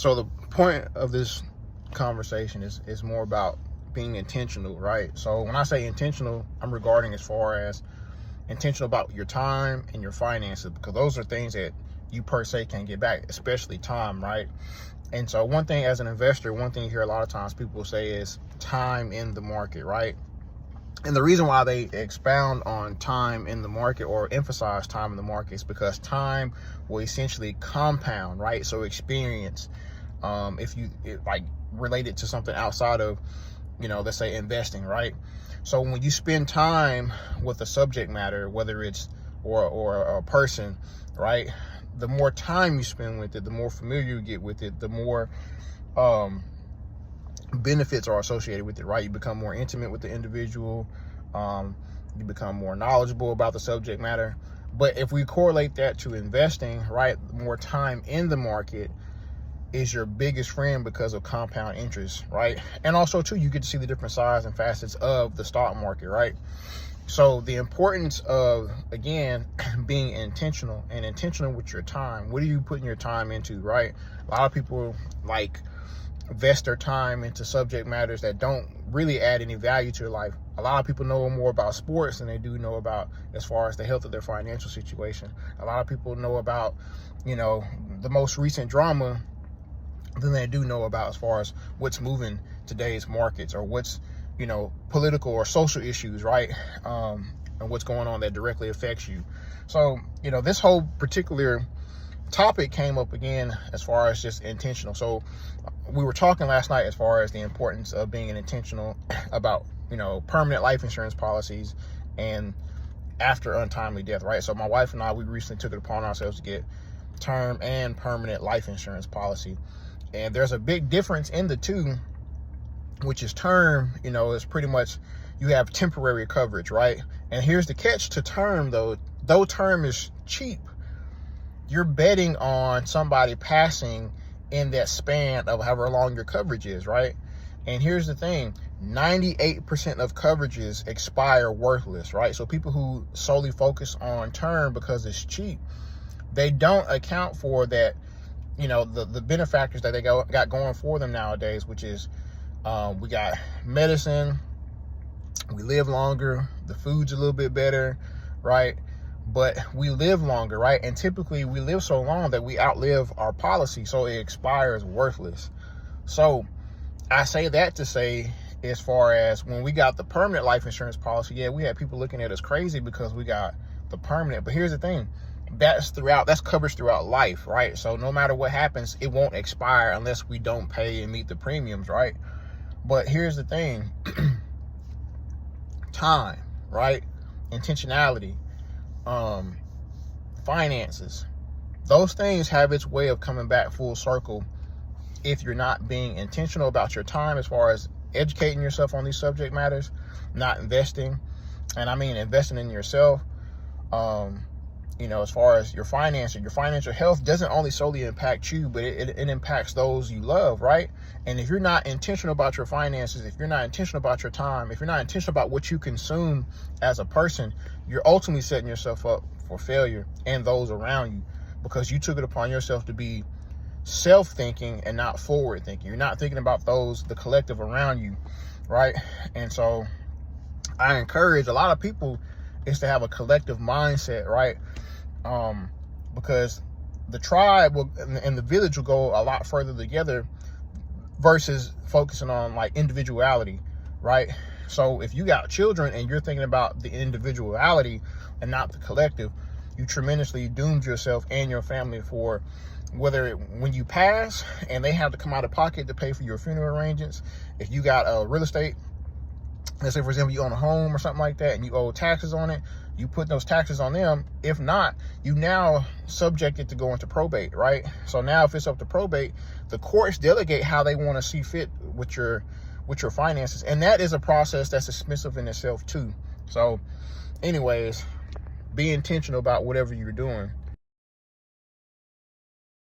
So the point of this conversation is more about being intentional, right? So when I say intentional, I'm regarding as far as intentional about your time and your finances, because those are things that you per se can't get back, especially time, right? And so one thing as an investor, one thing you hear a lot of times people say is time in the market, right? And the reason why they expound on time in the market or emphasize time in the market is because time will essentially compound, right? So experience, if you like relate it to something outside of, let's say investing, right? So when you spend time with a subject matter, whether it's or a person, right? The more time you spend with it, the more familiar you get with it, the more benefits are associated with it, right? You become more intimate with the individual. You become more knowledgeable about the subject matter. But if we correlate that to investing, right? More time in the market is your biggest friend because of compound interest, right? And also too, you get to see the different sides and facets of the stock market, right? So the importance of, again, being intentional and intentional with your time. What are you putting your time into, right? A lot of people invest their time into subject matters that don't really add any value to their life. A lot of people know more about sports than they do know about as far as the health of their financial situation. A lot of people know about, the most recent drama than they do know about as far as what's moving today's markets or what's, political or social issues, right? And what's going on that directly affects you. So, this whole particular topic came up again as far as just intentional. So we were talking last night as far as the importance of being intentional about, permanent life insurance policies and after untimely death, right? So my wife and I, we recently took it upon ourselves to get term and permanent life insurance policy. And there's a big difference in the two, which is term, is pretty much you have temporary coverage, right? And here's the catch to term, though term is cheap, you're betting on somebody passing in that span of however long your coverage is, right? And here's the thing, 98% of coverages expire worthless, right? So people who solely focus on term because it's cheap, they don't account for that, the benefactors that they got going for them nowadays, which is we got medicine, we live longer, the food's a little bit better, right? But we live longer, right? And typically we live so long that we outlive our policy, so it expires worthless. So I say that to say, as far as when we got the permanent life insurance policy, yeah, we had people looking at us crazy because we got the permanent. But here's the thing, that's coverage throughout life, right? So no matter what happens, it won't expire unless we don't pay and meet the premiums, right? But here's the thing, time, right? Intentionality, finances, those things have its way of coming back full circle if you're not being intentional about your time as far as educating yourself on these subject matters, not investing. And I mean investing in yourself. As far as your financial health doesn't only solely impact you, but it impacts those you love, right? And if you're not intentional about your finances, if you're not intentional about your time, if you're not intentional about what you consume as a person, you're ultimately setting yourself up for failure and those around you, because you took it upon yourself to be self-thinking and not forward-thinking. You're not thinking about the collective around you, right? And so I encourage a lot of people is to have a collective mindset, right? Because the tribe and the village will go a lot further together versus focusing on like individuality, right? So if you got children and you're thinking about the individuality and not the collective, you tremendously doomed yourself and your family for when you pass and they have to come out of pocket to pay for your funeral arrangements. If you got a real estate, let's say for example you own a home or something like that and you owe taxes on it, you put those taxes on them. If not, you now subject it to go into probate, right? So now if it's up to probate, the courts delegate how they want to see fit with your finances, and that is a process that's expensive in itself too. So anyways, be intentional about whatever you're doing.